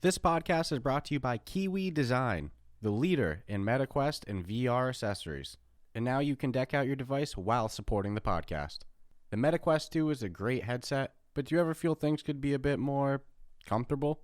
This podcast is brought to you by Kiwi Design, the leader in metaquest and VR accessories. And now you can deck out your device while supporting the podcast. The metaquest 2 is a great headset, but do you ever feel things could be a bit more comfortable?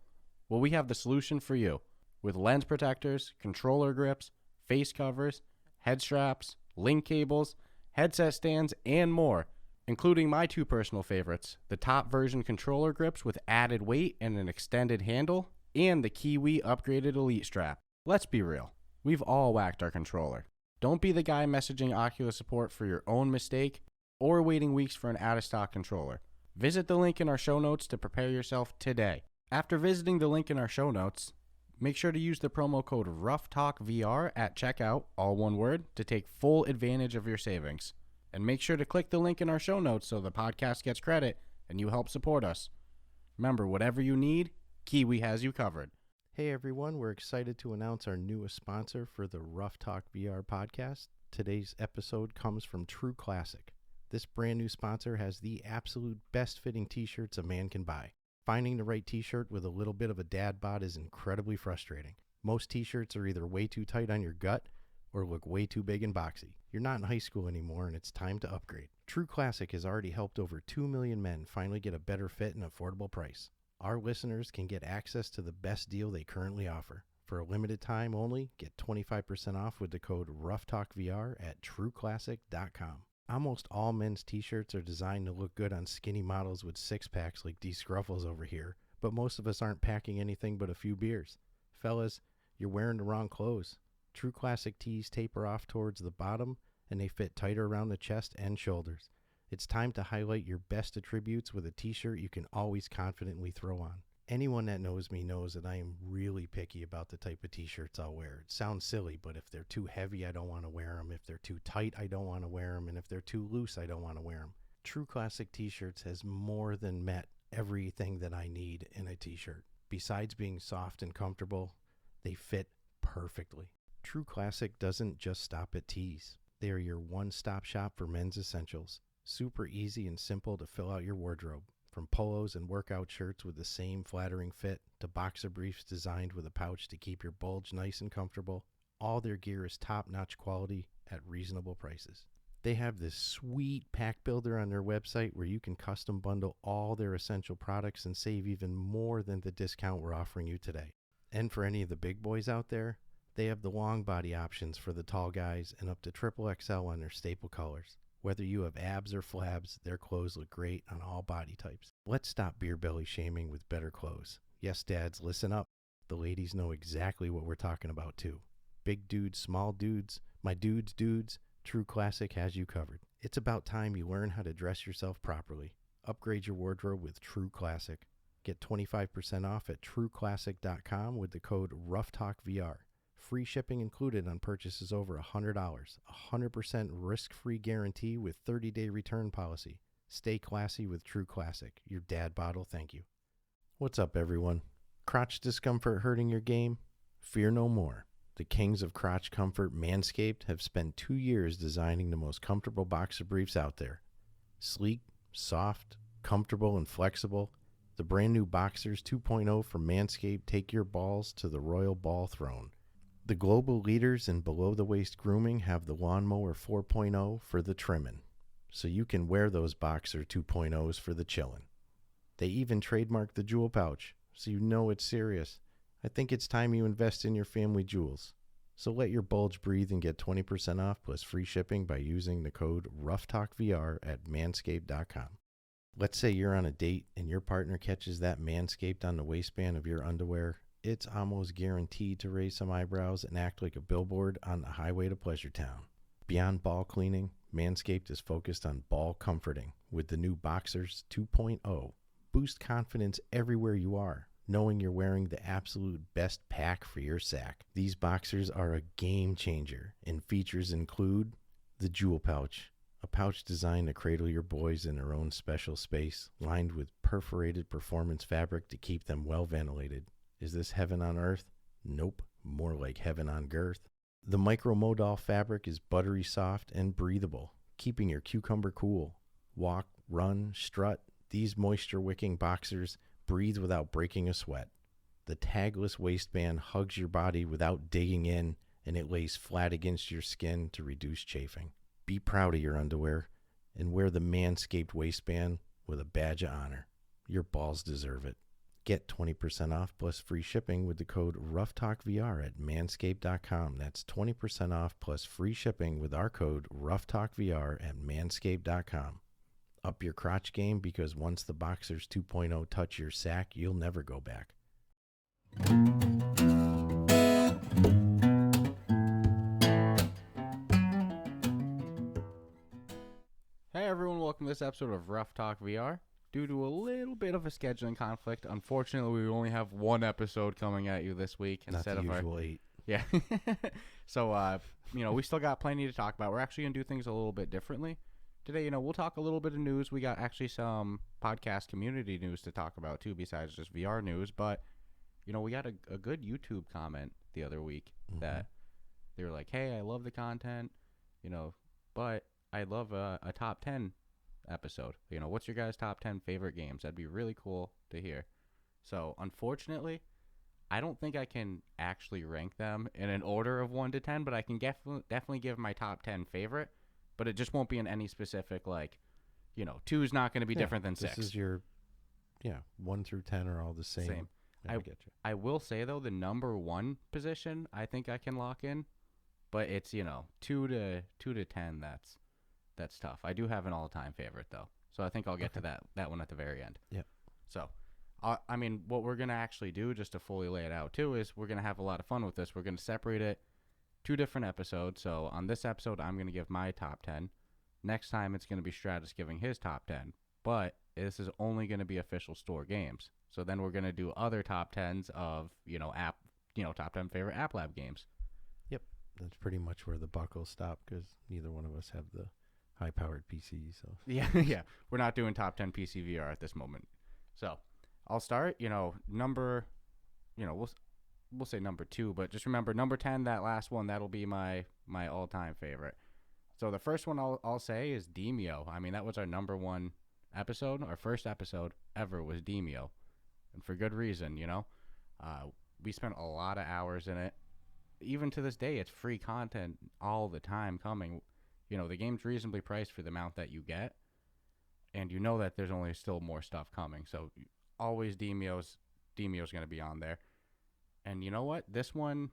Well, we have the solution for you. With lens protectors, controller grips, face covers, head straps, link cables, headset stands, and more, including my two personal favorites, the top version controller grips with added weight and an extended handle, and the Kiwi upgraded Elite strap. Let's be real, we've all whacked our controller. Don't be the guy messaging Oculus support for your own mistake or waiting weeks for an out-of-stock controller. Visit the link in our show notes to prepare yourself today. After visiting the link in our show notes, make sure to use the promo code Ruff Talk VR at checkout, all one word, to take full advantage of your savings. And make sure to click the link in our show notes so the podcast gets credit and you help support us. Remember, whatever you need, Kiwi has you covered. Hey everyone, we're excited to announce our newest sponsor for the Ruff Talk VR podcast. Today's episode comes from True Classic. This brand new sponsor has the absolute best fitting t-shirts a man can buy. Finding the right t-shirt with a little bit of a dad bod is incredibly frustrating. Most t-shirts are either way too tight on your gut or look way too big and boxy. You're not in high school anymore and it's time to upgrade. True Classic has already helped over 2 million men finally get a better fit and affordable price. Our listeners can get access to the best deal they currently offer. For a limited time only, get 25% off with the code RuffTalkVR at TrueClassic.com. Almost all men's t-shirts are designed to look good on skinny models with six-packs like Dscruffles over here, but most of us aren't packing anything but a few beers. Fellas, you're wearing the wrong clothes. True Classic tees taper off towards the bottom, and they fit tighter around the chest and shoulders. It's time to highlight your best attributes with a t-shirt you can always confidently throw on. Anyone that knows me knows that I am really picky about the type of t-shirts I'll wear. It sounds silly, but if they're too heavy, I don't want to wear them. If they're too tight, I don't want to wear them. And if they're too loose, I don't want to wear them. True Classic t-shirts has more than met everything that I need in a t-shirt. Besides being soft and comfortable, they fit perfectly. True Classic doesn't just stop at tees. They are your one-stop shop for men's essentials. Super easy and simple to fill out your wardrobe. From polos and workout shirts with the same flattering fit to boxer briefs designed with a pouch to keep your bulge nice and comfortable, all their gear is top-notch quality at reasonable prices. They have this sweet pack builder on their website where you can custom bundle all their essential products and save even more than the discount we're offering you today. And for any of the big boys out there, they have the long body options for the tall guys and up to XXL on their staple colors. Whether you have abs or flabs, their clothes look great on all body types. Let's stop beer belly shaming with better clothes. Yes, dads, listen up. The ladies know exactly what we're talking about too. Big dudes, small dudes, my dudes, True Classic has you covered. It's about time you learn how to dress yourself properly. Upgrade your wardrobe with True Classic. Get 25% off at TrueClassic.com with the code RuffTalkVR. Free shipping included on purchases over $100. 100% risk-free guarantee with 30-day return policy. Stay classy with True Classic. Your dad bottle, thank you. What's up, everyone? Crotch discomfort hurting your game? Fear no more. The kings of crotch comfort, Manscaped, have spent 2 years designing the most comfortable boxer briefs out there. Sleek, soft, comfortable, and flexible, the brand new Boxers 2.0 from Manscaped take your balls to the royal ball throne. The global leaders in below-the-waist grooming have the Lawnmower 4.0 for the trimming, so you can wear those Boxer 2.0s for the chillin'. They even trademarked the jewel pouch, so you know it's serious. I think it's time you invest in your family jewels. So let your bulge breathe and get 20% off plus free shipping by using the code RuffTalkVR at Manscaped.com. Let's say you're on a date and your partner catches that Manscaped on the waistband of your underwear. It's almost guaranteed to raise some eyebrows and act like a billboard on the highway to Pleasure Town. Beyond ball cleaning, Manscaped is focused on ball comforting with the new Boxers 2.0. Boost confidence everywhere you are, knowing you're wearing the absolute best pack for your sack. These boxers are a game changer, and features include the jewel pouch, a pouch designed to cradle your boys in their own special space, lined with perforated performance fabric to keep them well ventilated. Is this heaven on earth? Nope, more like heaven on girth. The micro-modal fabric is buttery soft and breathable, keeping your cucumber cool. Walk, run, strut, these moisture-wicking boxers breathe without breaking a sweat. The tagless waistband hugs your body without digging in, and it lays flat against your skin to reduce chafing. Be proud of your underwear and wear the Manscaped waistband with a badge of honor. Your balls deserve it. Get 20% off plus free shipping with the code Ruff Talk VR at manscaped.com. That's 20% off plus free shipping with our code Ruff Talk VR at manscaped.com. Up your crotch game, because once the Boxers 2.0 touch your sack, you'll never go back. Hey everyone, welcome to this episode of Ruff Talk VR. Due to a little bit of a scheduling conflict, unfortunately, we only have one episode coming at you this week instead of our usual 8. Yeah. So, we still got plenty to talk about. We're actually going to do things a little bit differently. Today, we'll talk a little bit of news. We got actually some podcast community news to talk about, too, besides just VR news. But, we got a good YouTube comment the other week that they were like, hey, I love the content, but I'd love a top 10 episode. What's your guys' top 10 favorite games? That'd be really cool to hear. So, unfortunately, I don't think I can actually rank them in an order of 1 to 10, but I can definitely give my top 10 favorite. But it just won't be in any specific, 2 is not going to be different than 6. This is your, 1 through 10 are all the same. Yeah, I get you. I will say, though, the number 1 position, I think I can lock in. But it's, 2 to 10, that's tough. I do have an all-time favorite, though. So I think I'll get to that one at the very end. Yeah. So, what we're going to actually do, just to fully lay it out, too, is we're going to have a lot of fun with this. We're going to separate it 2 different episodes. So on this episode, I'm going to give my top 10. Next time, it's going to be Stratus giving his top 10. But this is only going to be official store games. So then we're going to do other top 10s of, top 10 favorite App Lab games. Yep. That's pretty much where the buck will stop, because neither one of us have the high-powered PC. So yeah, we're not doing top 10 PC VR at this moment. So I'll start. We'll say number 2, but just remember number 10. That last one, that'll be my all-time favorite. So the first one I'll say is Demeo. That was our number 1 episode. Our first episode ever was Demeo, and for good reason. We spent a lot of hours in it. Even to this day, it's free content all the time coming. The game's reasonably priced for the amount that you get, and that there's only still more stuff coming. So always Demeo's going to be on there. And you know what? This one,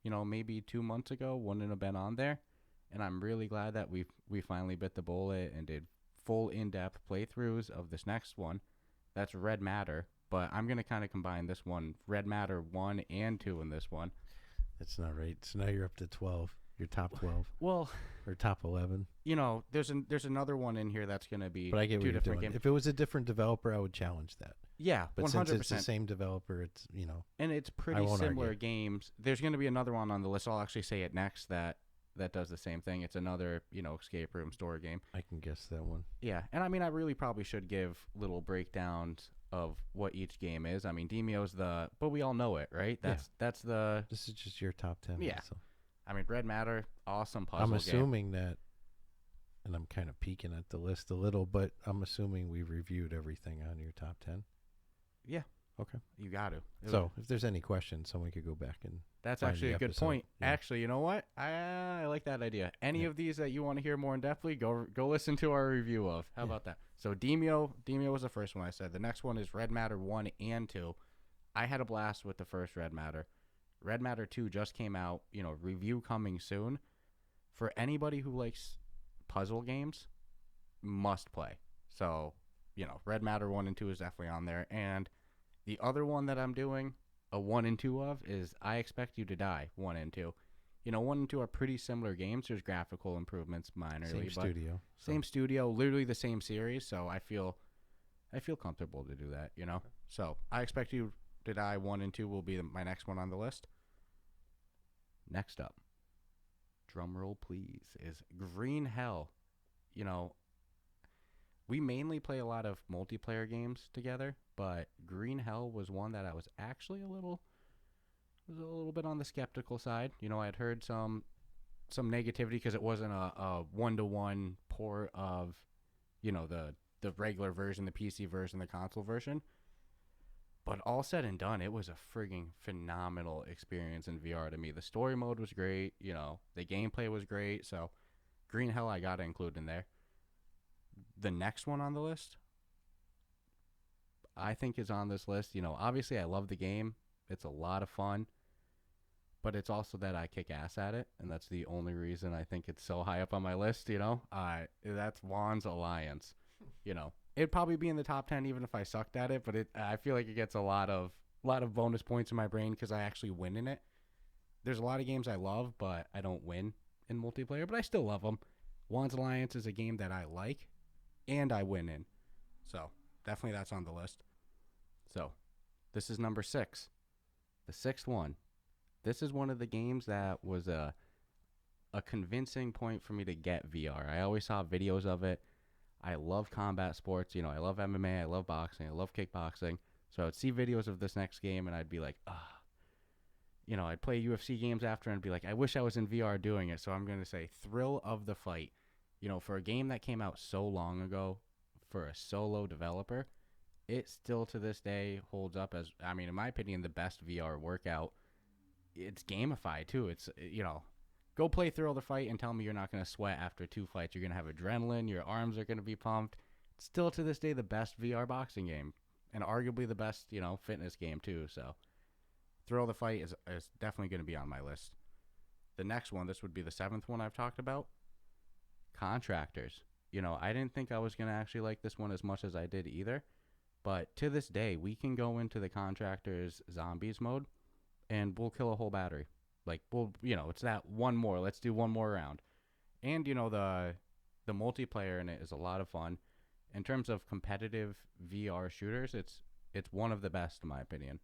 maybe 2 months ago wouldn't have been on there, and I'm really glad that we finally bit the bullet and did full in-depth playthroughs of this next one. That's Red Matter, but I'm going to kind of combine this one, Red Matter 1 and 2 in this one. That's not right. So now you're up to 12. Your top 12. Well, or top 11. There's another one in here that's going to be but I get 2 what you're different doing. games. If it was a different developer, I would challenge that. Yeah, but 100%. Since it's the same developer, it's, and it's pretty similar games. There's going to be another one on the list. I'll actually say it next that does the same thing. It's another, escape room store game. I can guess that one. Yeah, and I really probably should give little breakdowns of what each game is. Demeo's but we all know it, right? That's the. This is just your top 10. Yeah. So. Red Matter, awesome puzzle I'm game. assuming that, and I'm kind of peeking at the list a little, but I'm assuming we reviewed everything on your top 10. Yeah. Okay. You got to. So if there's any questions, someone could go back and. That's actually a good point. Yeah. Actually, you know what? I like that idea. Any of these that you want to hear more in depthly, go listen to our review of. How about that? So Demeo was the first one I said. The next one is Red Matter 1 and 2. I had a blast with the first Red Matter. Red Matter 2 just came out, review coming soon. For anybody who likes puzzle games, must play. So, Red Matter 1 and 2 is definitely on there. And the other one that I'm doing a 1 and 2 of is I Expect You to Die 1 and 2. 1 and 2 are pretty similar games. There's graphical improvements minorly. Same studio, literally the same series. So I feel comfortable to do that, So I Expect You to Die 1 and 2 will be my next one on the list. Next up, drum roll please, is Green Hell. We mainly play a lot of multiplayer games together, but Green Hell was one that I was actually a little bit on the skeptical side. I had heard some negativity because it wasn't a 1-to-1 port of, the regular version, the PC version, the console version. But all said and done, it was a frigging phenomenal experience in VR to me. The story mode was great. The gameplay was great. So Green Hell I got to include in there. The next one on the list, I think is on this list. Obviously I love the game. It's a lot of fun. But it's also that I kick ass at it. And that's the only reason I think it's so high up on my list, That's Juan's Alliance. It'd probably be in the top 10 even if I sucked at it, but I feel like it gets a lot of bonus points in my brain because I actually win in it. There's a lot of games I love, but I don't win in multiplayer, but I still love them. Juan's Alliance is a game that I like and I win in. So definitely that's on the list. So this is number 6. The sixth one. This is one of the games that was a convincing point for me to get VR. I always saw videos of it. I love combat sports. I love MMA. I love boxing. I love kickboxing. So I'd see videos of this next game and I'd be like, I'd play UFC games after and be like, I wish I was in VR doing it. So I'm going to say Thrill of the Fight. For a game that came out so long ago for a solo developer, it still to this day holds up as, in my opinion, the best VR workout. It's gamified too. It's, go play Thrill of the Fight and tell me you're not going to sweat after 2 fights. You're going to have adrenaline. Your arms are going to be pumped. It's still to this day the best VR boxing game and arguably the best, fitness game too. So Thrill of the Fight is definitely going to be on my list. The next one, this would be the 7th one I've talked about. Contractors. I didn't think I was going to actually like this one as much as I did either. But to this day, we can go into the Contractors Zombies mode and we'll kill a whole battery. Like, it's that one more. Let's do one more round. And, the multiplayer in it is a lot of fun. In terms of competitive VR shooters, it's one of the best in my opinion.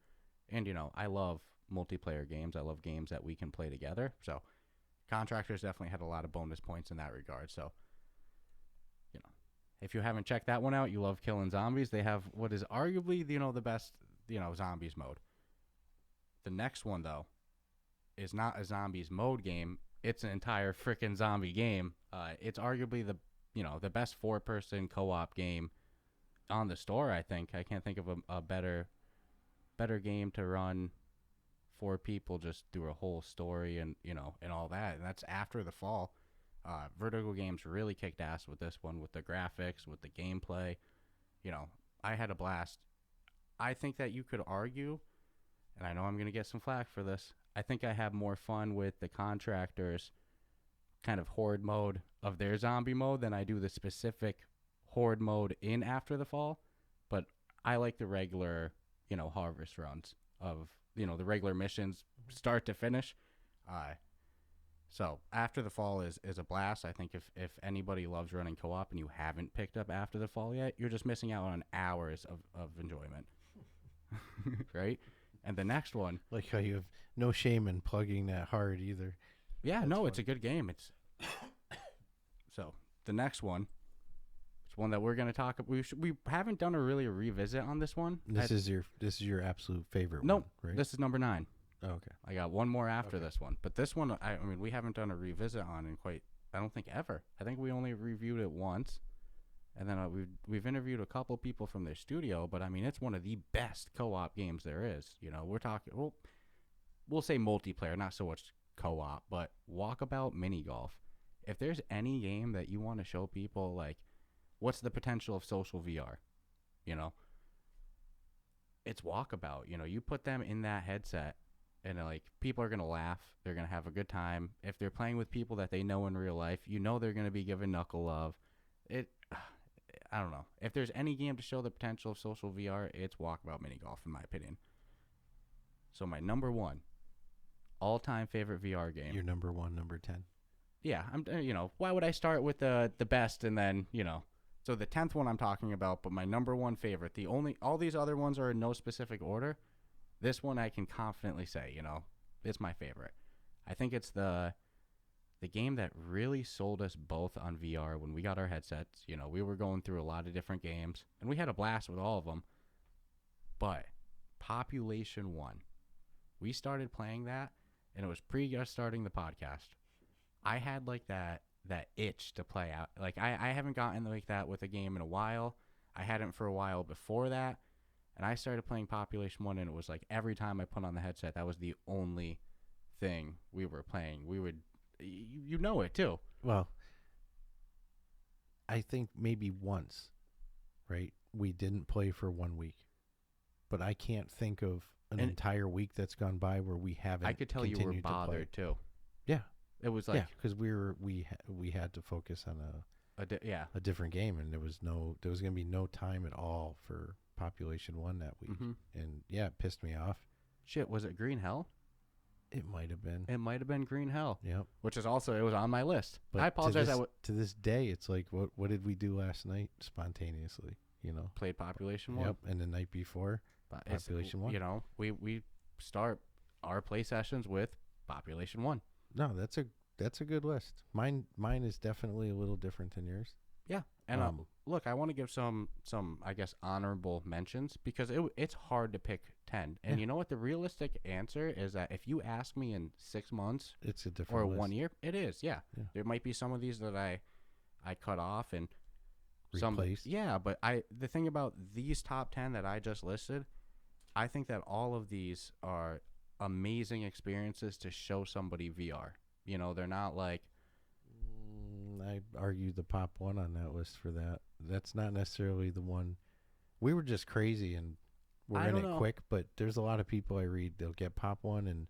And, I love multiplayer games. I love games that we can play together. So, Contractors definitely had a lot of bonus points in that regard. So, if you haven't checked that one out, you love killing zombies. They have what is arguably, the best, zombies mode. The next one, though, is not a zombies mode game. It's an entire freaking zombie game. It's arguably the best 4-person co-op game on the store, I think. I can't think of a better game to run 4 people, just do a whole story and all that. And that's After the Fall. Vertigo Games really kicked ass with this one, with the graphics, with the gameplay. I had a blast. I think that you could argue, and I know I'm going to get some flack for this, I think I have more fun with the Contractors kind of horde mode of their zombie mode than I do the specific horde mode in After the Fall. But I like the regular, harvest runs of, the regular missions start to finish. So After the Fall is a blast. I think if anybody loves running co-op and you haven't picked up After the Fall yet, you're just missing out on hours of enjoyment. Right? And the next one, like how you have no shame in plugging that hard either. Yeah, That's no, fun. It's a good game. So the next one, it's one that we're going to talk about. We haven't done a revisit on this one. This is your absolute favorite Nope, one, right? This is number 9. Oh, okay. I got one more after this one. But this one, we haven't done a revisit on in I don't think ever. I think we only reviewed it once. And then we've interviewed a couple people from their studio, but it's one of the best co-op games there is. We're talking, we'll say multiplayer, not so much co-op, but Walkabout mini golf. If there's any game that you want to show people, like, what's the potential of social VR, it's Walkabout. You put them in that headset and people are going to laugh. They're going to have a good time. If they're playing with people that they know in real life, they're going to be giving knuckle love. I don't know. If there's any game to show the potential of social VR, it's Walkabout mini golf, in my opinion. So my number 1 all-time favorite VR game. Your number 1, number 10. Yeah, why would I start with the best and then, so the 10th one I'm talking about, but my number 1 favorite, all these other ones are in no specific order. This one I can confidently say, it's my favorite. I think it's the game that really sold us both on VR when we got our headsets. We were going through a lot of different games, and we had a blast with all of them. But Population 1, we started playing that, and it was pre us starting the podcast. I had that itch to play out. I haven't gotten like that with a game in a while. I hadn't for a while before that. And I started playing Population 1, and it was like every time I put on the headset, that was the only thing we were playing. We would, you know it too. Well, I think maybe once, right? We didn't play for 1 week, but I can't think of an entire week that's gone by where we haven't. I could tell you were bothered too. Yeah, it was like because we had to focus on a different game, and there was going to be no time at all for Population 1 that week, and it pissed me off. Shit, was it Green Hell? It might have been. It might have been Green Hell. Yep. Which is also, it was on my list. But I apologize. To this day, it's like, what did we do last night spontaneously? Played Population 1. Yep. And the night before, Population 1. We start our play sessions with Population 1. No, that's a good list. Mine is definitely a little different than yours. Yeah. And look, I want to give some I guess honorable mentions, because it's hard to pick 10. And you know what? The realistic answer is that if you ask me in 6 months, it's a different or list. 1 year, it is. Yeah. There might be some of these that I cut off and replaced. But the thing about these top 10 that I just listed, I think that all of these are amazing experiences to show somebody VR. They're not like, I argue the Pop 1 on that list for that. That's not necessarily the one. We were just crazy and we're in it quick, but there's a lot of people I read, they'll get Pop 1 and...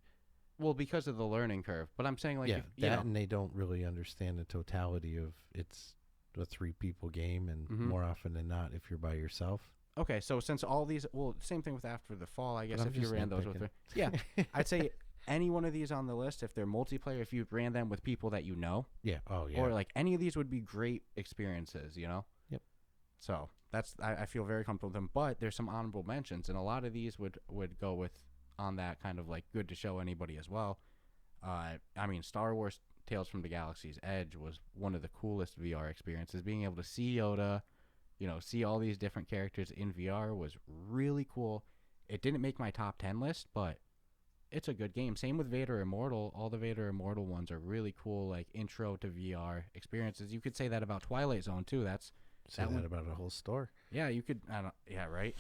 Well, because of the learning curve. But I'm saying, like... and they don't really understand the totality of it's a 3-people game, and more often than not, if you're by yourself. Okay, so since all these... Well, same thing with After the Fall, I guess, if you ran those with... Yeah, I'd say... Any one of these on the list, if they're multiplayer, if you ran them with people that you know. Yeah. Oh, yeah. Or like any of these would be great experiences, Yep. So that's, I feel very comfortable with them. But there's some honorable mentions, and a lot of these would go with on that kind of like good to show anybody as well. Star Wars Tales from the Galaxy's Edge was one of the coolest VR experiences. Being able to see Yoda, see all these different characters in VR was really cool. It didn't make my top 10 list, but it's a good game. Same with Vader Immortal. All the Vader Immortal ones are really cool, like intro to VR experiences. You could say that about Twilight Zone too. Say that about a whole store. Yeah, you could. Yeah, right.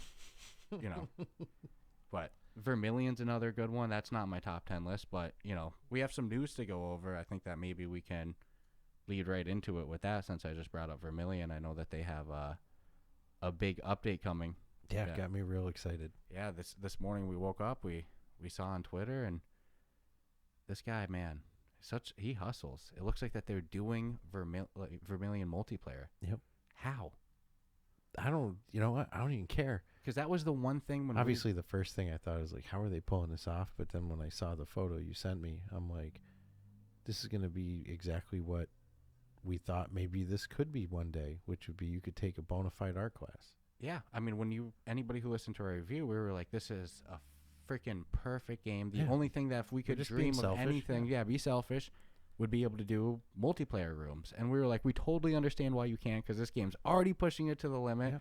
But Vermillion's another good one. That's not my top 10 list, but we have some news to go over. I think that maybe we can lead right into it with that, since I just brought up Vermillion. I know that they have a big update coming. Yeah, it got me real excited. Yeah, this morning we woke up. We saw on Twitter, and this guy, man, he hustles. It looks like that they're doing Vermillion multiplayer. Yep. How? I don't even care. Because that was the one thing when obviously the first thing I thought was like, how are they pulling this off? But then when I saw the photo you sent me, I'm like, this is going to be exactly what we thought maybe this could be one day, which would be you could take a bona fide art class. Yeah. Anybody who listened to our review, we were like, this is a freaking perfect game. The only thing that if we could dream of anything, be selfish, would be able to do multiplayer rooms. And we were like, we totally understand why you can't, because this game's already pushing it to the limit.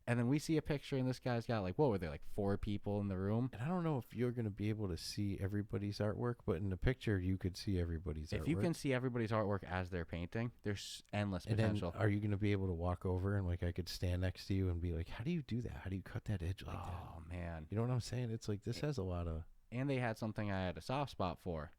And then we see a picture, and this guy's got what were there, 4 people in the room? And I don't know if you're going to be able to see everybody's artwork, but in the picture you could see everybody's artwork. If you can see everybody's artwork as they're painting, there's endless potential. Then are you going to be able to walk over and I could stand next to you and be like, how do you do that? How do you cut that edge like that? Oh, man. You know what I'm saying? It's like this has a lot of... And they had something I had a soft spot for.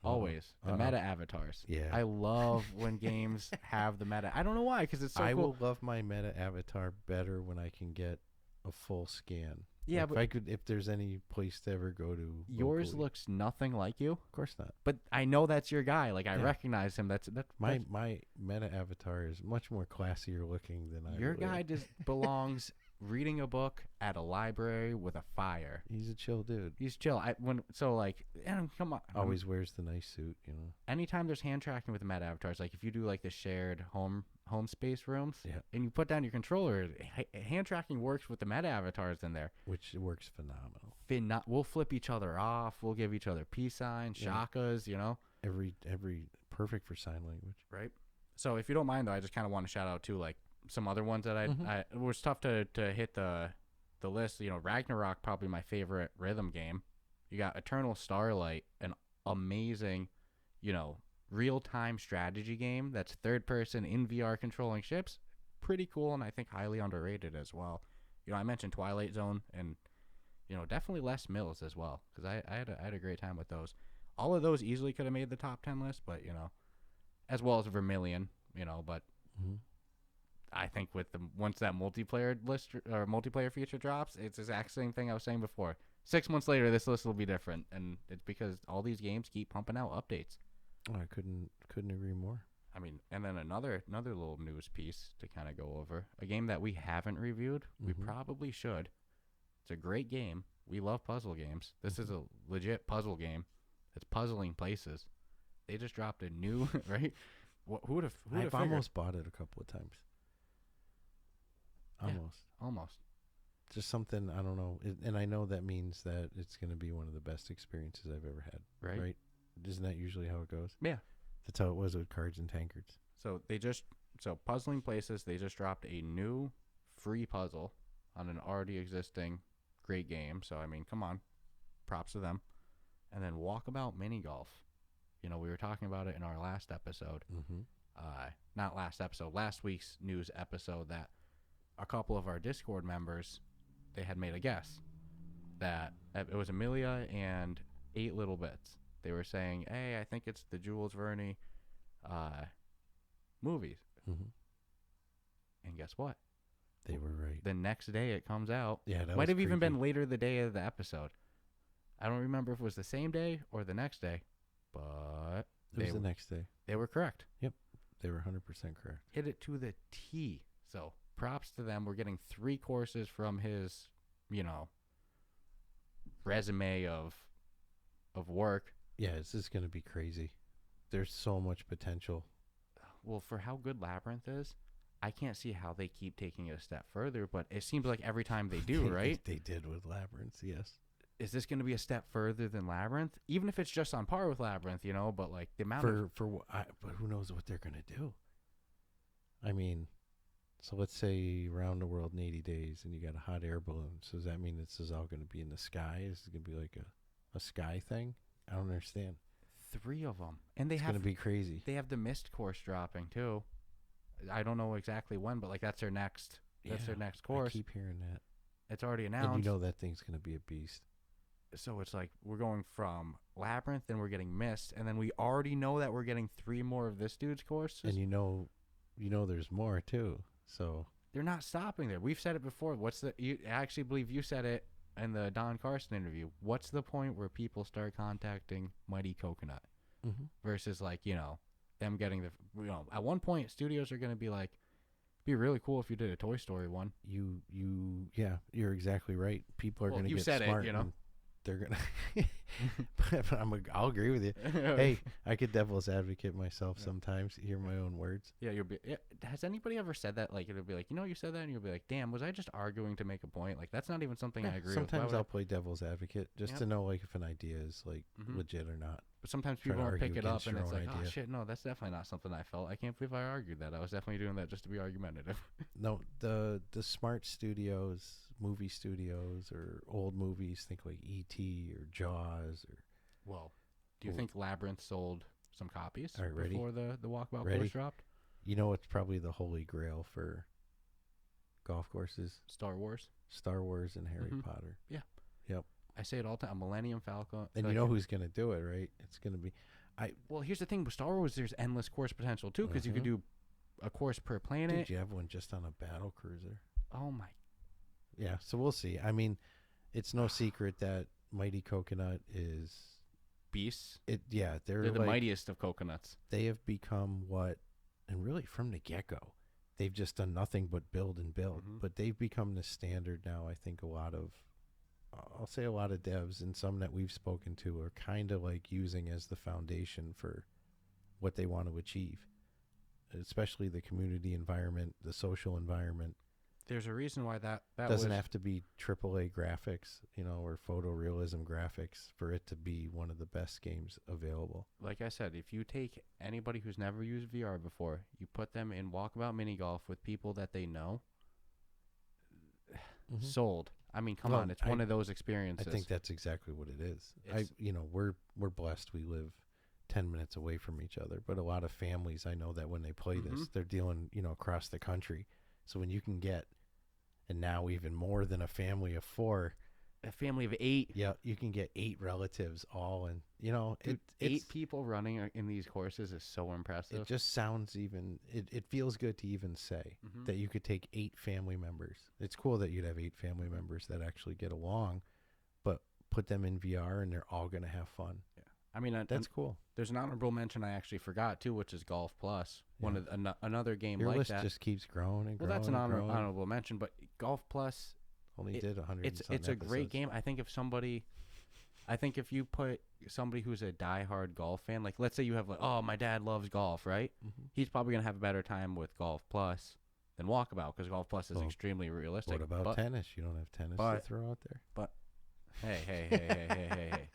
Always. The meta avatars. Yeah. I love when games have the meta. I don't know why, because it's so cool. I will love my meta avatar better when I can get a full scan. Yeah, but if there's any place to ever go to. Yours locally. looks nothing like you. Of course not. But I know that's your guy. I recognize him. That's my meta avatar is much more classier looking than I. Your guy just belongs reading a book at a library with a fire. He's a chill dude. He's chill. Come on. Always wears the nice suit, Anytime there's hand tracking with the meta avatars, if you do the shared home space rooms, and you put down your controller, hand tracking works with the meta avatars in there, which works phenomenal. We'll flip each other off. We'll give each other peace signs, shakas. Every perfect for sign language, right? So if you don't mind, though, I just kind of want to shout out to some other ones that it was tough to hit the list. Ragnarok, probably my favorite rhythm game. You got Eternal Starlight, an amazing, real-time strategy game that's third person in VR controlling ships. Pretty cool, and I think highly underrated as well. I mentioned Twilight Zone, and definitely less mills as well, because I had a great time with those. All of those easily could have made the top 10 list, but as well as Vermillion, but Mm-hmm. I think with once that multiplayer list or multiplayer feature drops, it's the exact same thing I was saying before. 6 months later, this list will be different, and it's because all these games keep pumping out updates. Oh, I couldn't agree more. I mean, and then another little news piece to kind of go over. A game that we haven't reviewed. We probably should. It's a great game. We love puzzle games. This is a legit puzzle game. It's puzzling places. They just dropped a new, right? Who would have I've almost bought it a couple of times. Almost. Just something, I don't know. And I know that means that it's going to be one of the best experiences I've ever had. Right? Isn't that usually how it goes? Yeah. That's how it was with Cards and Tankards. So Puzzling Places, they just dropped a new free puzzle on an already existing great game. So, I mean, come on. Props to them. And then Walkabout Mini Golf. We were talking about it in our last episode. Mm-hmm. Not last episode, last week's news episode, that a couple of our Discord members, they had made a guess that it was Amelia and 8 Little Bits. They were saying, hey, I think it's the Jules Verne movies. Mm-hmm. And guess what? They were right. The next day it comes out. Yeah, that might have creepy. even been later the day of the episode. I don't remember if it was the same day or the next day, but it was the next day. They were correct. Yep, they were 100% correct. Hit it to the T. So props to them. We're getting 3 courses from his, resume of work. Yeah, this is going to be crazy. There's so much potential. Well, for how good Labyrinth is, I can't see how they keep taking it a step further, but it seems like every time they do, right? They did with Labyrinth, yes. Is this going to be a step further than Labyrinth? Even if it's just on par with Labyrinth, but like the amount but who knows what they're going to do? I mean, so let's say Around the World in 80 Days and you got a hot air balloon. So does that mean this is all going to be in the sky? Is it going to be like a sky thing? I don't understand. 3 of them. And it's going to be crazy. They have the Mist course dropping too. I don't know exactly when, but like that's their next course. I keep hearing that. It's already announced. And that thing's going to be a beast. So it's like we're going from Labyrinth and we're getting Mist, and then we already know that we're getting 3 more of this dude's courses. And there's more too. So they're not stopping there. We've said it before. I actually believe you said it in the Don Carson interview. What's the point where people start contacting Mighty Coconut versus like, them getting at one point studios are going to be like, be really cool if you did a Toy Story one. You're exactly right. People are going to get said smart. It, they're gonna but I'll agree with you. Hey, I could devil's advocate myself sometimes, hear my own words. Has anybody ever said that? Like, it'll be like, you said that, and you'll be like, damn, was I just arguing to make a point? Like, that's not even something I agree with. Sometimes I'll play devil's advocate just to know like if an idea is like legit or not. But sometimes people won't pick it up and it's like, oh shit, no, that's definitely not something I felt. I can't believe I argued that. I was definitely doing that just to be argumentative. No, the smart studios, movie studios, or old movies, think like E.T. or Jaws or. Well, do you think Labyrinth sold some copies ready? Before the Walkabout course dropped? It's probably the holy grail for golf courses. Star Wars and Harry Potter. Yeah. Yep. I say it all the time. Millennium Falcon. And you know who's going to do it, right? It's going to be... Well, here's the thing. With Star Wars, there's endless course potential, too, because you could do a course per planet. Dude, you have one just on a battle cruiser. Oh, my... Yeah, so we'll see. I mean, it's no secret that Mighty Coconut is... Beasts? They're the like, mightiest of coconuts. They have become what... And really, from the get-go, they've just done nothing but build and build. But they've become the standard now. I think a lot of devs and some that we've spoken to are kind of like using as the foundation for what they want to achieve, especially the community environment, the social environment. There's a reason why that doesn't have to be AAA graphics, or photorealism graphics for it to be one of the best games available. Like I said, if you take anybody who's never used VR before, you put them in Walkabout Mini Golf with people that they know, sold. I mean, come on, it's one of those experiences. I think that's exactly what it is. We're blessed. We live 10 minutes away from each other, but a lot of families, I know that when they play this, they're dealing, across the country. So when you can get, and now even more than a family of 4, a family of 8. Yeah, you can get 8 relatives all, and Dude, 8 people running in these courses is so impressive. It just sounds it feels good to even say that you could take 8 family members. It's cool that you'd have 8 family members that actually get along, but put them in VR and they're all going to have fun. Yeah. I mean, that's cool. There's an honorable mention I actually forgot too, which is Golf Plus. Yeah. One of another game Your like list that. just keeps growing and growing. Well, that's an and growing. honorable mention, but Golf Plus only did 100. It's a great game. I think if you put somebody who's a diehard golf fan, like let's say you have my dad loves golf, right? He's probably gonna have a better time with Golf Plus than Walkabout because Golf Plus is extremely realistic. What about tennis? You don't have tennis to throw out there. But hey.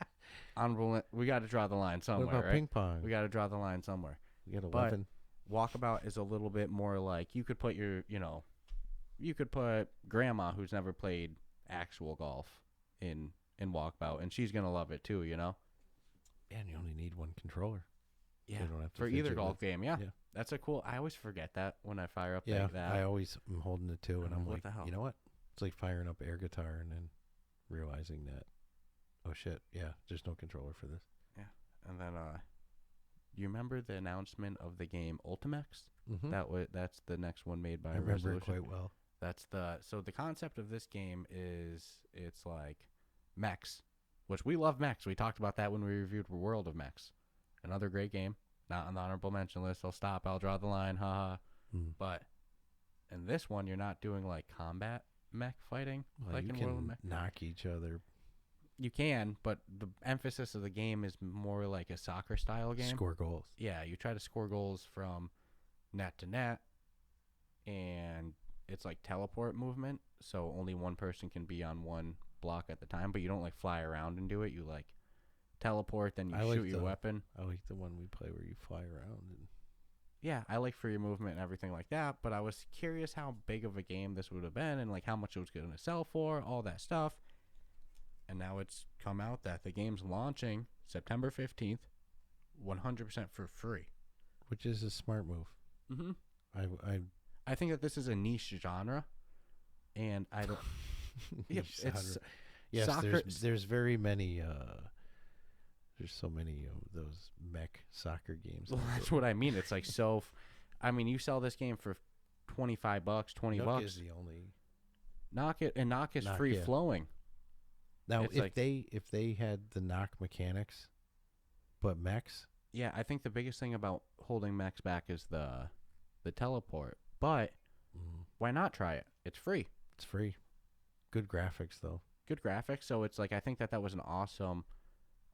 Honorable. We got to draw the line somewhere. What about right? ping pong? We got to draw the line somewhere. We got 11. But Walkabout is a little bit more like you could put you could put grandma who's never played actual golf in Walkabout, and she's gonna love it too. And you only need one controller. Yeah, you don't have to for either fidget golf game. Yeah, yeah. That's a cool. I always forget that when I fire up. Yeah, that. I always am holding the 2, and I'm what like, the hell? you know what? It's like firing up air guitar and then realizing that, oh shit, yeah, there's no controller for this. Yeah, and then you remember the announcement of the game Ultimax? That's the next one made by I remember Resolution. it quite well. So the concept of this game is it's like mechs, which we love mechs. We talked about that when we reviewed World of Mechs. Another great game. Not on the honorable mention list. I'll draw the line. Haha. But in this one, you're not doing like combat mech fighting. Well, like you in can World of Mech. knock each other. You can, but the emphasis of the game is more like a soccer style game. Score goals. Yeah, you try to score goals from net to net, and it's like teleport movement, so only one person can be on one block at the time, but you don't like fly around and do it. You like teleport, then you shoot your weapon. I like the one we play where you fly around. And yeah, I like free movement and everything like that, but I was curious how big of a game this would have been and like how much it was going to sell for, all that stuff. And now it's come out that the game's launching September 15th, 100% for free. Which is a smart move. I think that this is a niche genre, and I don't. Yes, soccer. There's very many. There's so many of those mech soccer games. Well, that's what I mean. It's like so. You sell this game for $25, $20. Knock is the only. Knock is free flowing. Now, if they had the knock mechanics, but mechs. Yeah, I think the biggest thing about holding mechs back is the teleport. But why not try it? It's free. It's free. Good graphics, though. Good graphics. So it's like I think that was an awesome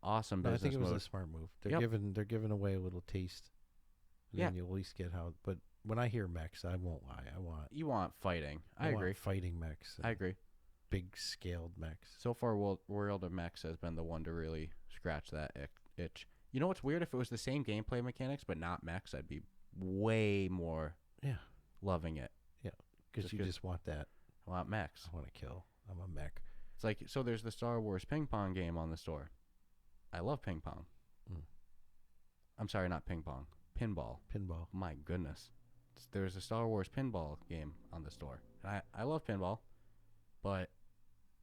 business I think it was move. a smart move. They're giving away a little taste. And then you'll at least get how. But when I hear mechs, I won't lie. You want fighting. I agree. Fighting mechs. I agree. Big scaled mechs. So far, World of Mechs has been the one to really scratch that itch. You know what's weird? If it was the same gameplay mechanics but not mechs, I'd be way more loving it. Yeah, because you just want that. I want mechs. I want to kill. I'm a mech. It's like, so there's the Star Wars ping pong game on the store. I love ping pong. I'm sorry, not ping pong. Pinball. My goodness. There's a Star Wars pinball game on the store. And I love pinball, but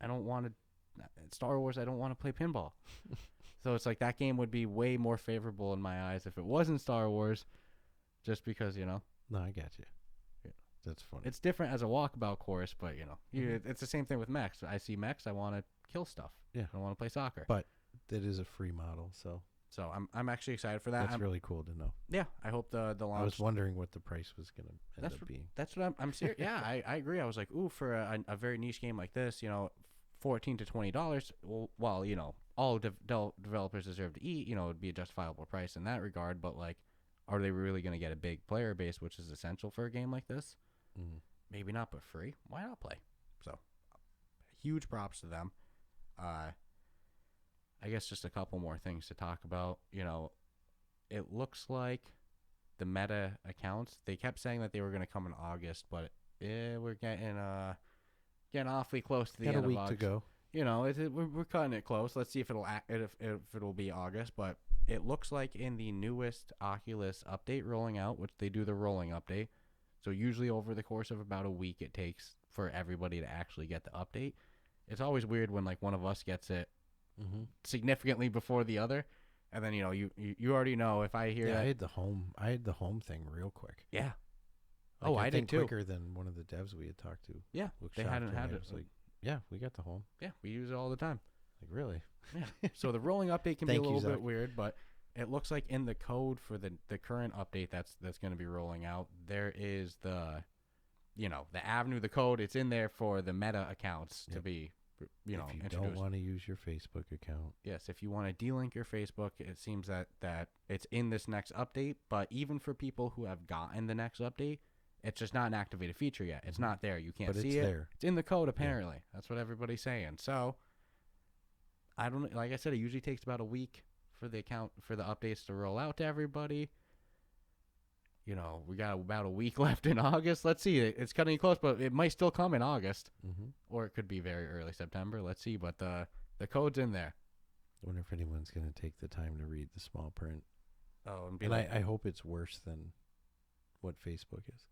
I don't want to. Star Wars, I don't want to play pinball. So it's like that game would be way more favorable in my eyes if it wasn't Star Wars, just because, No, I got you. Yeah. That's funny. It's different as a Walkabout course, but, it's the same thing with mechs. I see mechs, I want to kill stuff. Yeah. I don't want to play soccer. But that is a free model, so I'm actually excited for that. That's really cool to know. Yeah, I hope the launch. I was wondering what the price was going to end up being. That's what I'm serious. Yeah, I agree. I was like, ooh, for a very niche game like this, $14 to $20. Well, all developers deserve to eat. It would be a justifiable price in that regard. But like, are they really going to get a big player base, which is essential for a game like this? Maybe not, but free. Why not play? So, huge props to them. I guess just a couple more things to talk about. It looks like the meta accounts, they kept saying that they were going to come in August, but we're getting awfully close to the end of August. Got a week to go. We're cutting it close. Let's see if it'll be August, but it looks like in the newest Oculus update rolling out, which they do the rolling update. So usually over the course of about a week it takes for everybody to actually get the update. it's always weird when like one of us gets it Mm-hmm. significantly before the other, and then you already know if I hear Yeah, that. I had the home thing real quick. Yeah. Like, I did think too. Quicker than one of the devs we had talked to. Yeah, Looked they shocked hadn't when had I it. was like, yeah, we got the home. Yeah, we use it all the time. Like, really? Yeah. So the rolling update can be a Thank you, little bit Zuck. weird, but it looks like in the code for the current update that's going to be rolling out, there is the avenue, the code. It's in there for the meta accounts to be, If you introduced. don't want to use your Facebook account. Yes, if you want to delink your Facebook, it seems that it's in this next update. But even for people who have gotten the next update, it's just not an activated feature yet. It's not there. You can't But see it's it. there. It's in the code, apparently. That's what everybody's saying. So, I don't, like I said, it usually takes about a week for the updates to roll out to everybody. We got about a week left in August. Let's see. It's cutting close, but it might still come in August. Mm-hmm. Or it could be very early September. Let's see. But the code's in there. I wonder if anyone's going to take the time to read the small print. Oh, and And I hope it's worse than what Facebook is.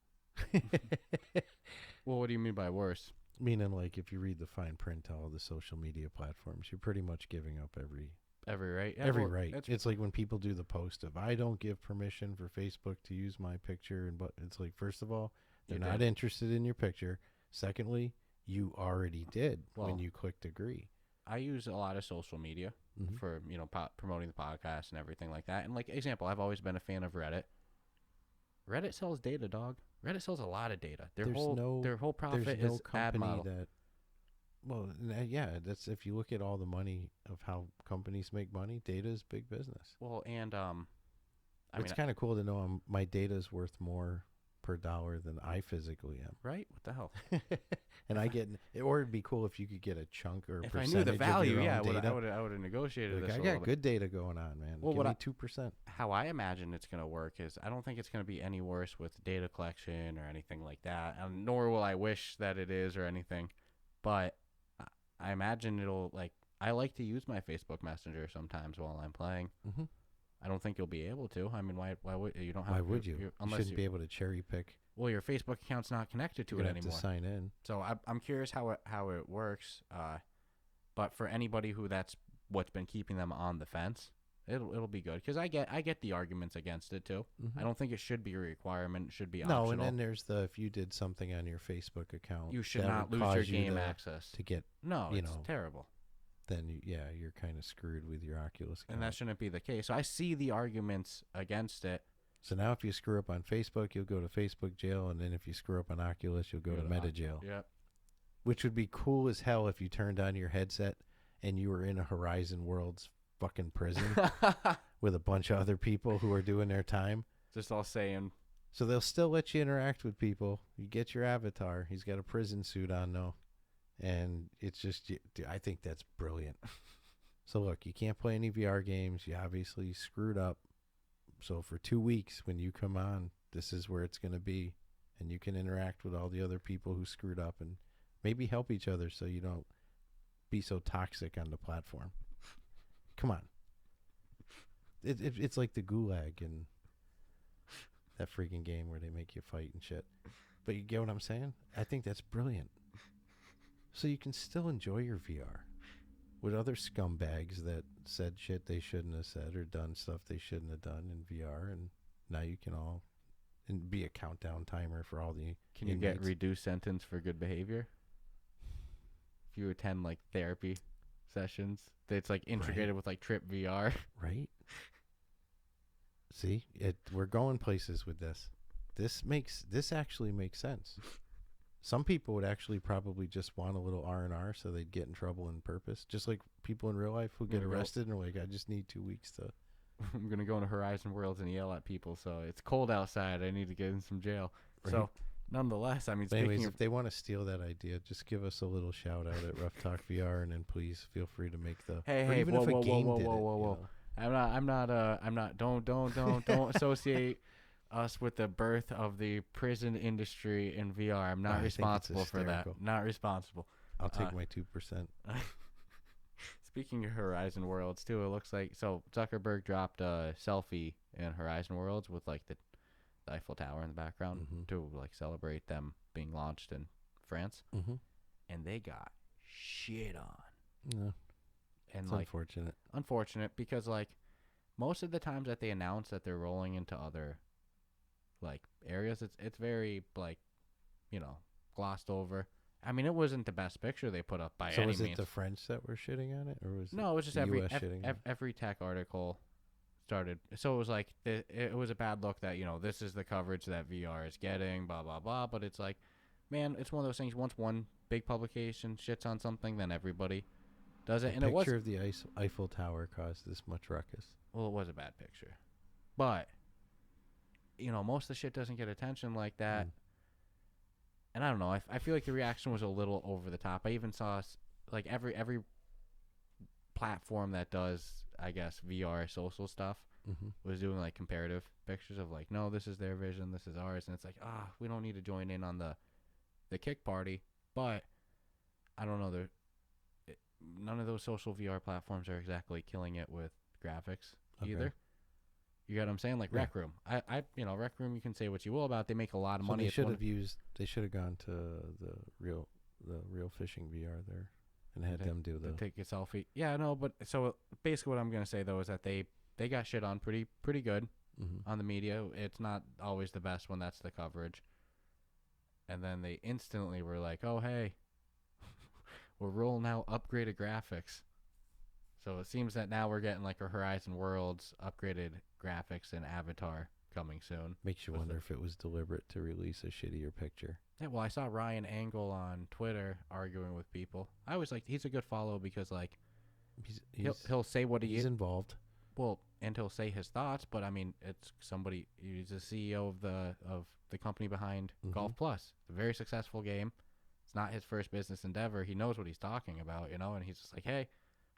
well, what do you mean by worse? Meaning, like, if you read the fine print to all the social media platforms, you're pretty much giving up every right. Yeah, every right. It's like when people do the post of, I don't give permission for Facebook to use my picture. But it's like, first of all, they're not interested in your picture. Secondly, you already did when you clicked agree. I use a lot of social media for, promoting the podcast and everything like that. And like example, I've always been a fan of Reddit. Reddit sells data, dog. Reddit sells a lot of data. Their whole profit is ad model. That's if you look at all the money of how companies make money, data is big business. Well, and it's kind of cool to know my data is worth more per dollar than I physically am. Right? What the hell? And I get, or it'd be cool if you could get a chunk or if percentage I knew the value, of your own I data. would have negotiated this. I got good data going on, man. Well, give me 2%. How I imagine it's going to work is I don't think it's going to be any worse with data collection or anything like that, and nor will I wish that it is or anything. But I imagine it'll, like, I like to use my Facebook Messenger sometimes while I'm playing. Mm-hmm. I don't think you'll be able to. I mean, why would you? Don't have. Why would you? Unless you shouldn't be able to cherry pick. Well, your Facebook account's not connected to You're it gonna anymore. have to sign in. So I'm curious how it works. But for anybody who that's what's been keeping them on the fence, it'll be good because I get the arguments against it too. Mm-hmm. I don't think it should be a requirement. It should be optional. No, and then there's if you did something on your Facebook account, you should not lose your game access to get. No, it's terrible. Then you're kind of screwed with your Oculus account. And that shouldn't be the case. So I see the arguments against it. So now if you screw up on Facebook, you'll go to Facebook jail, and then if you screw up on Oculus, you'll go to Meta jail. Yep. Which would be cool as hell if you turned on your headset and you were in a Horizon Worlds fucking prison with a bunch of other people who are doing their time. Just all saying. So they'll still let you interact with people. You get your avatar. He's got a prison suit on, though. And it's just, I think that's brilliant. So look, you can't play any VR games. You obviously screwed up. So for 2 weeks, when you come on, this is where it's going to be. And you can interact with all the other people who screwed up and maybe help each other so you don't be so toxic on the platform. Come on. It's like the Gulag and that freaking game where they make you fight and shit. But you get what I'm saying? I think that's brilliant. So you can still enjoy your VR with other scumbags that said shit they shouldn't have said or done stuff they shouldn't have done in VR, and now you can all be a countdown timer for all the Can you get reduced sentence for good behavior? If you attend like therapy sessions, it's like integrated with like Trip VR. Right. See, we're going places with this. This actually makes sense. Some people would actually probably just want a little R&R so they'd get in trouble on purpose. Just like people in real life who get arrested and are like, I just need 2 weeks to... I'm going to go into Horizon Worlds and yell at people. So it's cold outside. I need to get in some jail. Right. So nonetheless, I mean, anyways, if they want to steal that idea, just give us a little shout out at Ruff Talk VR, and then please feel free to make the... Hey, whoa. I'm not, don't associate us with the birth of the prison industry in VR. I'm not responsible for that. Not responsible. I'll take my 2%. Speaking of Horizon Worlds, too, it looks like... So, Zuckerberg dropped a selfie in Horizon Worlds with, like, the Eiffel Tower in the background to, like, celebrate them being launched in France. Mm-hmm. And they got shit on. No, And it's like unfortunate because like most of the times that they announce that they're rolling into other like areas, it's very like, glossed over. I mean, it wasn't the best picture they put up by So any was it means. the French that were shitting on it, or was No, it was just the every U.S. shitting on it? every tech article started. So it was like it was a bad look that this is the coverage that VR is getting, blah blah blah. But it's like, man, it's one of those things. Once one big publication shits on something, then everybody does it. A And it was, picture of the Eiffel Tower caused this much ruckus. well, it was a bad picture, but most of the shit doesn't get attention like that. And I don't know. I feel like the reaction was a little over the top. I even saw like every platform that does, I guess, VR social stuff was doing like comparative pictures of like, no, this is their vision, this is ours, and it's like, we don't need to join in on the kick party. But I don't know. None of those social VR platforms are exactly killing it with graphics either. You get what I'm saying? Like Rec Room. Rec Room, you can say what you will about. They make a lot of money. They should have gone to the real fishing VR there and had them do the take a selfie. Yeah, no, but so basically what I'm gonna say though is that they got shit on pretty good on the media. It's not always the best when that's the coverage. And then they instantly were like, "Oh hey, we're rolling out upgraded graphics." So it seems that now we're getting like a Horizon Worlds upgraded graphics and avatar coming soon. Makes you wonder if it was deliberate to release a shittier picture. Yeah, well, I saw Ryan Angle on Twitter arguing with people. I always like he's a good follow because like he'll say what he's involved. Well, and he'll say his thoughts, but I mean, it's somebody. He's the CEO of the company behind Golf Plus. It's a very successful game. It's not his first business endeavor. He knows what he's talking about, and he's just like, hey.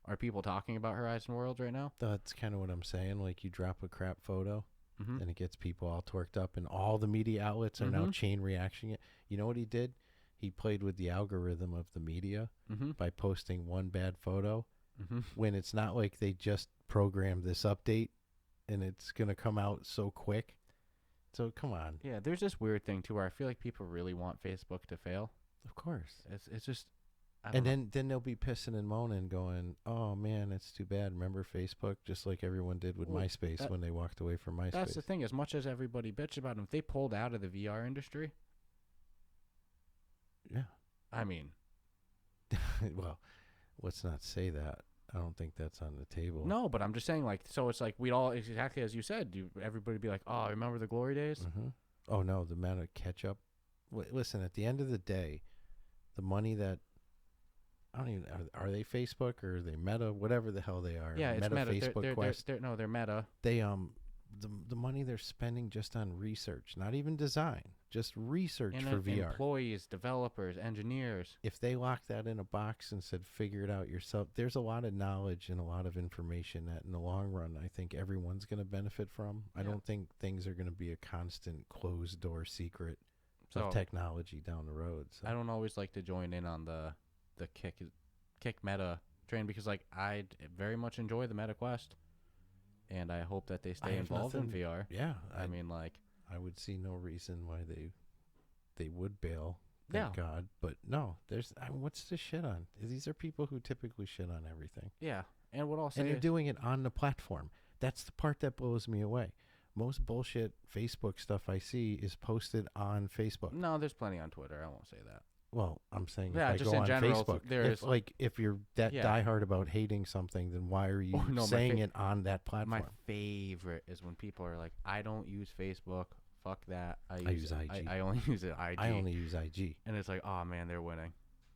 Are people talking about Horizon Worlds right now? That's kind of what I'm saying. Like, you drop a crap photo, and it gets people all torqued up, and all the media outlets are now chain reacting it. You know what he did? He played with the algorithm of the media by posting one bad photo when it's not like they just programmed this update, and it's going to come out so quick. So, come on. Yeah, there's this weird thing, too, where I feel like people really want Facebook to fail. Of course. It's just... And then they'll be pissing and moaning, going, "Oh man, it's too bad." Remember Facebook, just like everyone did with MySpace when they walked away from MySpace. That's the thing. As much as everybody bitched about them, if they pulled out of the VR industry, yeah. I mean, well, let's not say that. I don't think that's on the table. No, but I'm just saying, like, so it's like we'd all exactly as you said. Everybody be like, "Oh, remember the glory days?" Oh no, the amount of catch up. Listen, at the end of the day, the money that I don't even are they Facebook or are they Meta, whatever the hell they are. Yeah, it's Meta. Facebook Quest. They're Meta. They the money they're spending just on research, not even design, just research for VR. Employees, developers, engineers. If they lock that in a box and said figure it out yourself, there's a lot of knowledge and a lot of information that in the long run I think everyone's going to benefit from. Yeah. I don't think things are going to be a constant closed door secret of technology down the road. So. I don't always like to join in on the kick meta train because like I very much enjoy the metaquest and I hope that they stay involved in VR. Yeah, I mean, like, I would see no reason why they would bail. Thank God, but no, what's the shit on? These are people who typically shit on everything. Yeah, and what I'll say, and they're doing it on the platform. That's the part that blows me away. Most bullshit Facebook stuff I see is posted on Facebook. No, there's plenty on Twitter. I won't say that. Well, I'm saying if I just go on general, Facebook, if you're that diehard about hating something, then why are you saying it on that platform? My favorite is when people are like, I don't use Facebook. Fuck that. I use IG. I only use it IG. I only use IG. And it's like, oh man, they're winning.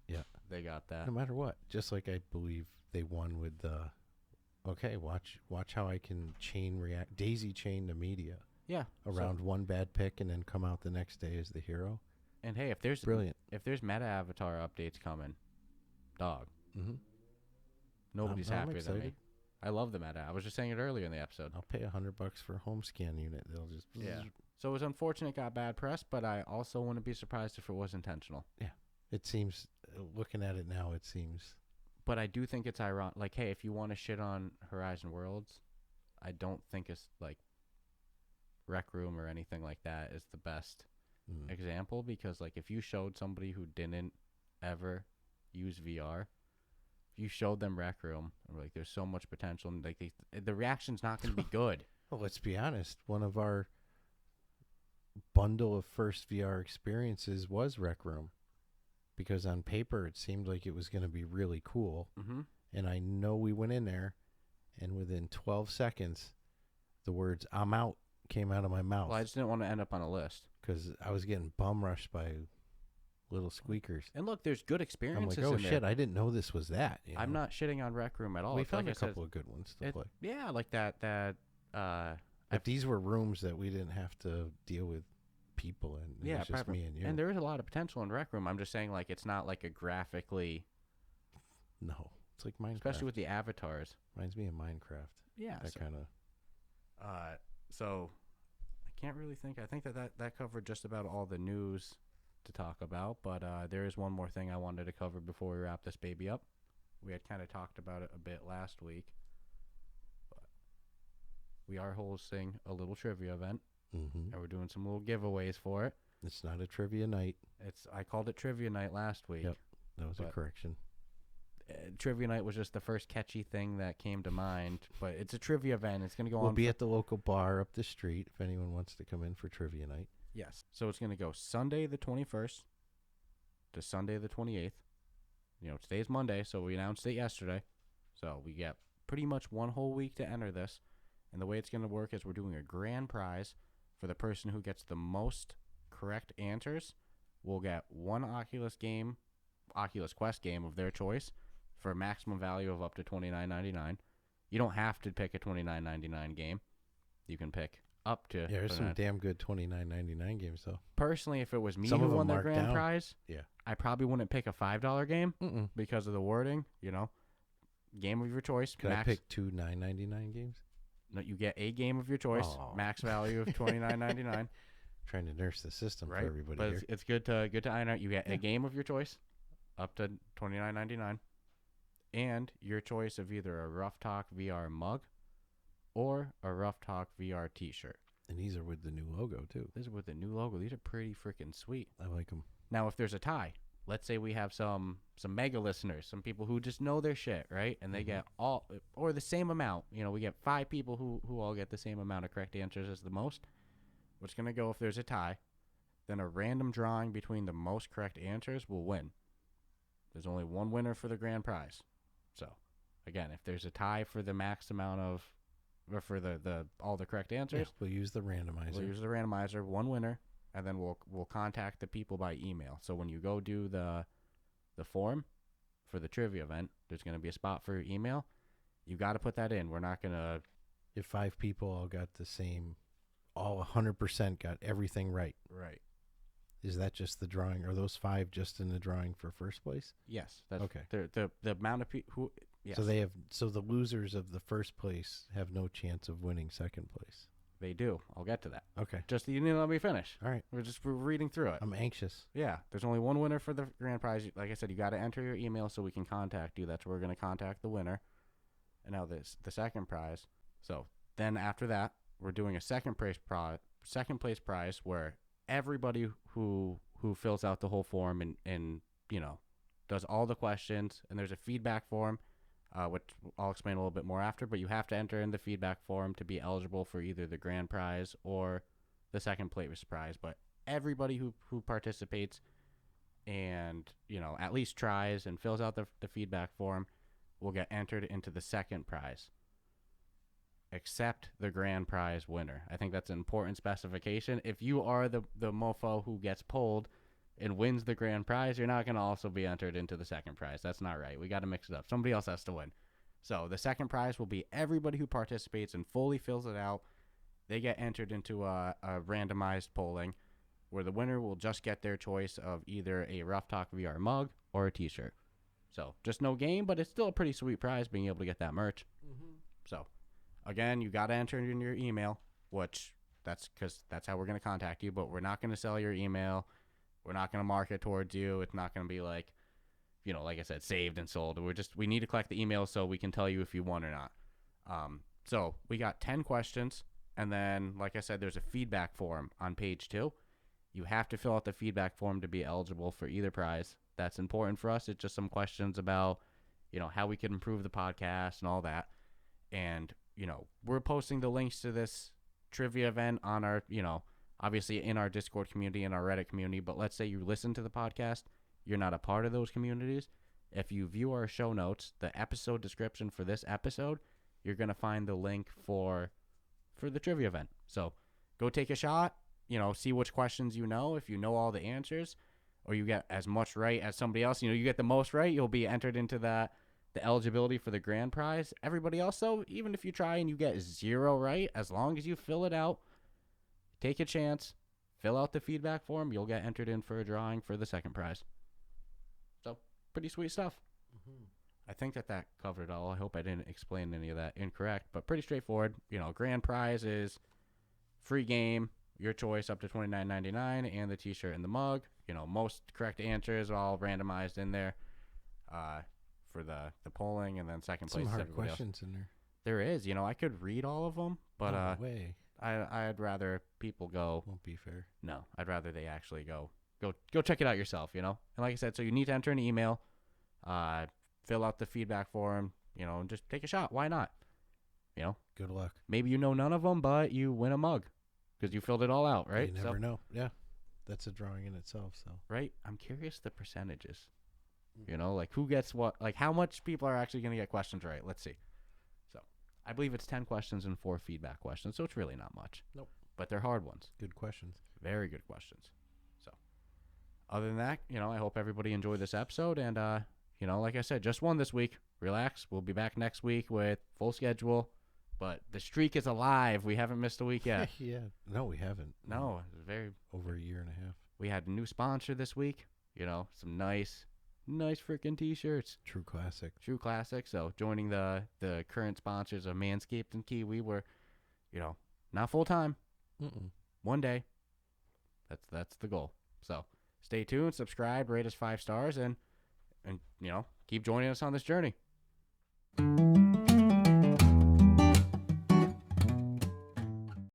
Yeah. They got that. No matter what. Just like I believe they won with the, okay, watch how I can daisy chain the media. Yeah. Around one bad pick and then come out the next day as the hero. And hey, if there's meta avatar updates coming, dog. Nobody's happier than me. I love the meta. I was just saying it earlier in the episode. I'll pay $100 for a home scan unit. They'll just So it was unfortunate it got bad press, but I also wouldn't be surprised if it was intentional. Yeah, it seems. Looking at it now, it seems. But I do think it's ironic. Like, hey, if you want to shit on Horizon Worlds, I don't think it's like Rec Room or anything like that is the best example because like if you showed somebody who didn't ever use VR, if you showed them Rec Room, and like, there's so much potential, and like the reaction's not going to be good. Well, let's be honest. One of our bundle of first VR experiences was Rec Room, because on paper it seemed like it was going to be really cool. Mm-hmm. And I know we went in there, and within 12 seconds, the words "I'm out" came out of my mouth. Well, I just didn't want to end up on a list. Because I was getting bum rushed by little squeakers. And look, there's good I'm experiences like, oh, in shit, there. I didn't know this was that. You know? I'm not shitting on Rec Room at all. We It's found like a couple of good ones to play. Yeah, like that. But these were rooms that we didn't have to deal with people in. It was just me and you. And there is a lot of potential in Rec Room. I'm just saying, like, it's not like a graphically... No. It's like Minecraft. Especially with the avatars. Reminds me of Minecraft. Yeah. That kind of... So, I can't really think. I think that covered just about all the news to talk about. But there is one more thing I wanted to cover before we wrap this baby up. We had kind of talked about it a bit last week. But we are hosting a little trivia event. Mm-hmm. And we're doing some little giveaways for it. It's not a trivia night. I called it Trivia Night last week. Yep, that was a correction. Trivia Night was just the first catchy thing that came to mind. But it's a trivia event. It's going to go on. We'll be at the local bar up the street if anyone wants to come in for Trivia Night. Yes. So it's going to go Sunday the 21st to Sunday the 28th. You know, today's Monday, so we announced it yesterday. So we get pretty much one whole week to enter this. And the way it's going to work is we're doing a grand prize for the person who gets the most correct answers. We'll get one Oculus Quest game of their choice for a maximum value of up to $29.99. You don't have to pick a $29.99 game. You can pick up to... Yeah, there's some damn good $29.99 games, though. Personally, if it was me Some who of them won the marked grand down. prize, Yeah. I probably wouldn't pick a $5 game because of the wording, you know. Game of your choice. Can I pick two $9.99 games? No, you get a game of your choice. Oh. Max value of $29.99. Trying to nurse the system Right? for everybody But here. it's good to iron out. You get a game of your choice up to $29.99 and your choice of either a Ruff Talk VR mug or a Ruff Talk VR t-shirt. And these are with the new logo, too. These are with the new logo. These are pretty freaking sweet. I like them. Now, if there's a tie, let's say we have some mega listeners, some people who just know their shit, right? And they get all, or the same amount. You know, we get 5 people who all get the same amount of correct answers as the most. What's going to go if there's a tie, then a random drawing between the most correct answers will win. There's only one winner for the grand prize. So, again, if there's a tie for the max amount of, or for the all the correct answers, Yeah, we'll use the randomizer. we'll use the randomizer, one winner, and then we'll contact the people by email. So when you go do the form for the trivia event, there's going to be a spot for your email. You got to put that in. We're not going to... If 5 people all got the same, all 100% got everything right. Right. Is that just the drawing? Are those 5 just in the drawing for first place? Yes. That's Okay. The amount of people who... Yes. So the losers of the first place have no chance of winning second place. They do. I'll get to that. Okay. Just you need to let me finish. All right. We're reading through it. I'm anxious. Yeah. There's only one winner for the grand prize. Like I said, you got to enter your email so we can contact you. That's where we're going to contact the winner. And now the second prize. So then after that, we're doing a second place prize where everybody who fills out the whole form and you know does all the questions, and there's a feedback form, which I'll explain a little bit more after, but you have to enter in the feedback form to be eligible for either the grand prize or the second place prize. But everybody who participates and, you know, at least tries and fills out the feedback form will get entered into the second prize, except the grand prize winner. I think that's an important specification. If you are the mofo who gets pulled and wins the grand prize, you're not going to also be entered into the second prize. That's not right. We got to mix it up. Somebody else has to win. So the second prize will be everybody who participates and fully fills it out. They get entered into a randomized polling where the winner will just get their choice of either a Ruff Talk VR mug or a t-shirt. So just no game, but it's still a pretty sweet prize being able to get that merch. Mm-hmm. So again, you got to enter it in your email, which that's how we're going to contact you, but we're not going to sell your email. We're not going to market towards you. It's not going to be like, you know, like I said, saved and sold. We need to collect the email so we can tell you if you won or not. So we got 10 questions. And then, like I said, there's a feedback form on page 2. You have to fill out the feedback form to be eligible for either prize. that's important for us. It's just some questions about, how we can improve the podcast and all that. And, we're posting the links to this trivia event on our, obviously in our Discord community and our Reddit community. But let's say you listen to the podcast, you're not a part of those communities. If you view our show notes, the episode description for this episode, you're going to find the link for the trivia event. So go take a shot, see which questions you know. If you know all the answers or you get as much right as somebody else, you get the most right, you'll be entered into the eligibility for the grand prize. Everybody else, though, even if you try and you get 0 right, as long as you fill it out, take a chance, fill out the feedback form, you'll get entered in for a drawing for the second prize. So, pretty sweet stuff. Mm-hmm. I think that covered it all. I hope I didn't explain any of that incorrect, but pretty straightforward. Grand prize is free game, your choice, up to $29.99, and the t-shirt and the mug. Most correct answers are all randomized in there for the polling, and then second place. Some is hard everybody questions else. In there. There is. I could read all of them, but no way. I'd rather people go. Won't be fair. No, I'd rather they actually go check it out yourself. And like I said, so you need to enter an email, fill out the feedback form, and just take a shot. Why not? Good luck. Maybe none of them, but you win a mug because you filled it all out, right? You never know. Yeah, that's a drawing in itself. So right, I'm curious the percentages. Like who gets what, like how much people are actually going to get questions right. Let's see. So I believe it's 10 questions and 4 feedback questions. So it's really not much. Nope. But they're hard ones. Good questions. Very good questions. So other than that, I hope everybody enjoyed this episode. And, like I said, just one this week. Relax. We'll be back next week with full schedule. But the streak is alive. We haven't missed a week yet. Yeah. No, we haven't. No, it's very over a year and a half. We had a new sponsor this week. Some nice freaking t-shirts. True classic. So joining the current sponsors of Manscaped and Kiwi, we're, not full time. One day. That's the goal. So stay tuned, subscribe, rate us 5 stars, and keep joining us on this journey.